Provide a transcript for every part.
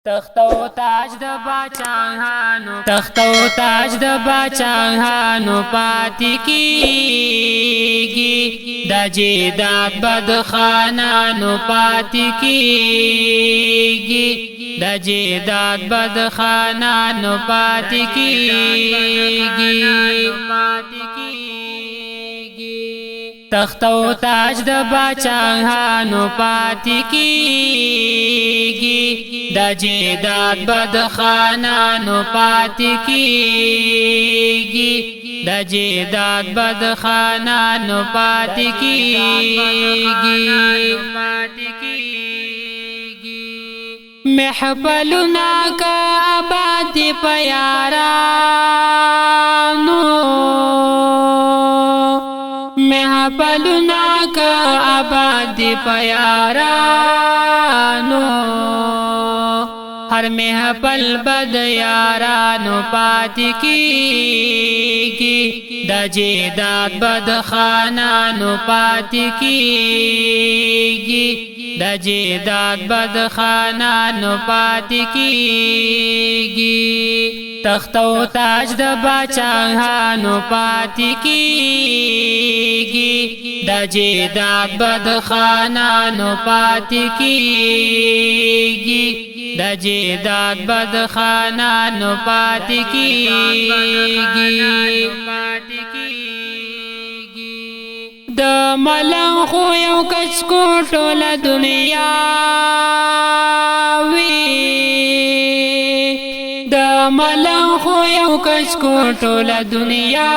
تختو تاج د باچاهانو تختو تاج د باچاهانو پاتې کیږي د جیدات بد خانانو پاتې کیږي د جیدات بد خانانو پاتې کیږي تختو تاج د باچاهانو پاتې کیږي د جیدات بد خانانو پاتې کیږي د جیدات بد خانانو پاتې کیږي محفلنا کا آباد پیارانو محفلنا کا آباد پیارانو ہر محفل بد یارانو پاتې کیږي د جیدات بد خانانو پاتې کیږي د جیدات بد خانانو پاتې کیږي تختو تاج د باچاهانو پاتې کیږي د جیدات بد خانانو پاتې کیږي د جیدات بد خانانو پاتې کیږي د ملنګ خو یو کچکو ټوله دنیا وي د ملنګ خو یو کچکو ټوله دنیا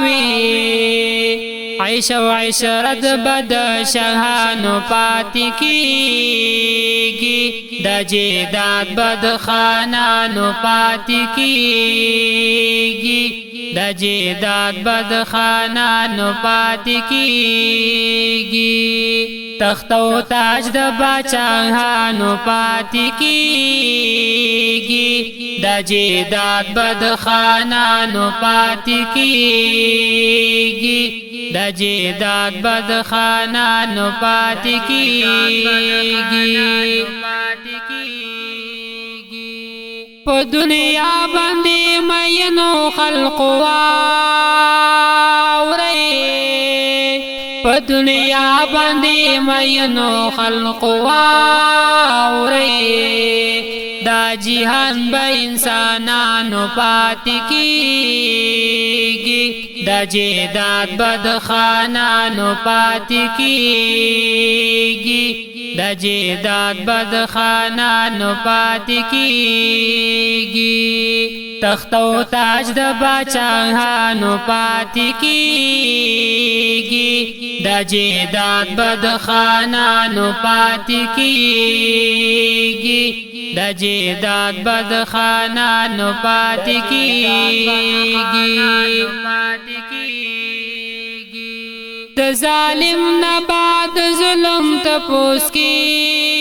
وي عیش و عشرت بد شهانو پاتې کیږي د جیدات بد خانانو پاتې کیږي د جیدات بد خانانو پاتې کیږي تختو تاج د باچاهانو پاتې کیږي د جیدات بد خانانو پاتې کیږي د جیدات بد خانانو پاتې کیږي په دنیا باندې مینو خلق واوري په دنیا باندې مینو خلق واوري دا جهان به انسانانو پاتې کیږي د جیدات بد خانانو پاتې کیږي د جیدات بد خانانو پاتې کیږي تختو تاج د باچاهانو پاتې کیږي د جیدات بد خانانو پاتې کیږي د جیدات بد خانانو پاتې کیږي د ظالم نه بعد ظلم تپوس کیږي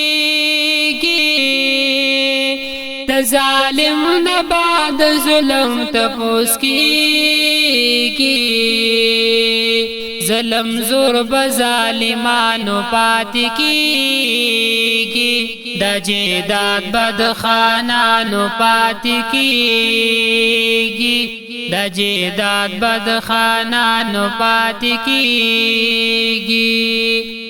د ظالم نه بعد ظلم تپوس کیږي ظلم زور بظالمانو پاتې کیږي د جیدات بد خانانو پاتې کیږي د جیدات بد خانانو پاتې کیږي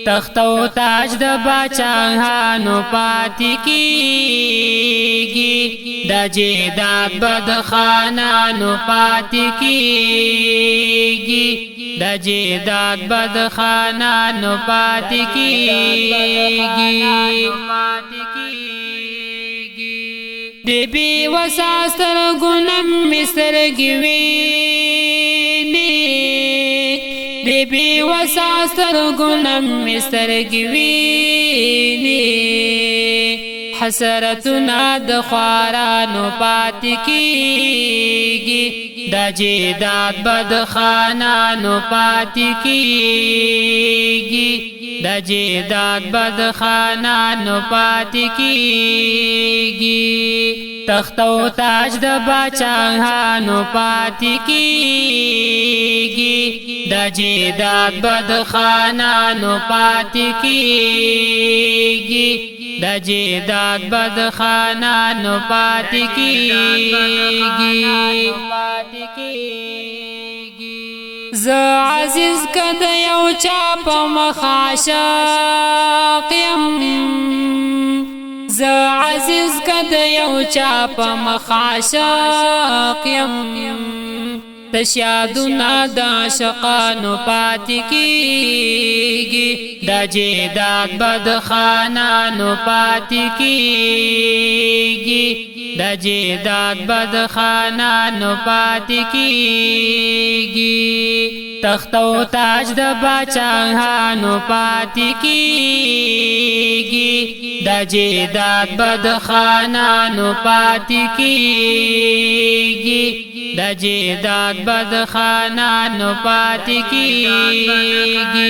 تختو تاج د باچاهانو پاتې کیږي د جیدات بد خانانو پاتې کیږي د جیدات بد خانانو پاتې کیږي دی بی وساستر گنم مسترگی وینی دی بی وساستر گنم مسترگی وینی حسرتنا د خوارانو پاتې کیږي د جیدات بد خانانو پاتې کیږي د جیدات بد خانانو پاتې کیږي تختو تاج د باچاهانو پاتې کیږي د جیدات بد خانانو پاتې کیږي د جیداد بد خانانو پاتې کیږي ز عزیز کد یو چا په مخ عاشق یم ز عزیز کد یو چا په مخ عاشق یم تشیادونا د عاشقانو پاتې کیږي د جیداد بد خانانو پاتې کیږي د جیداد بد خانانو پاتې کیږي تخت او تاج د باچاهانو پاتې کیږي د جیداد بد خانانو پاتې کیږي د جیداد بد خانانو پاتې کیږي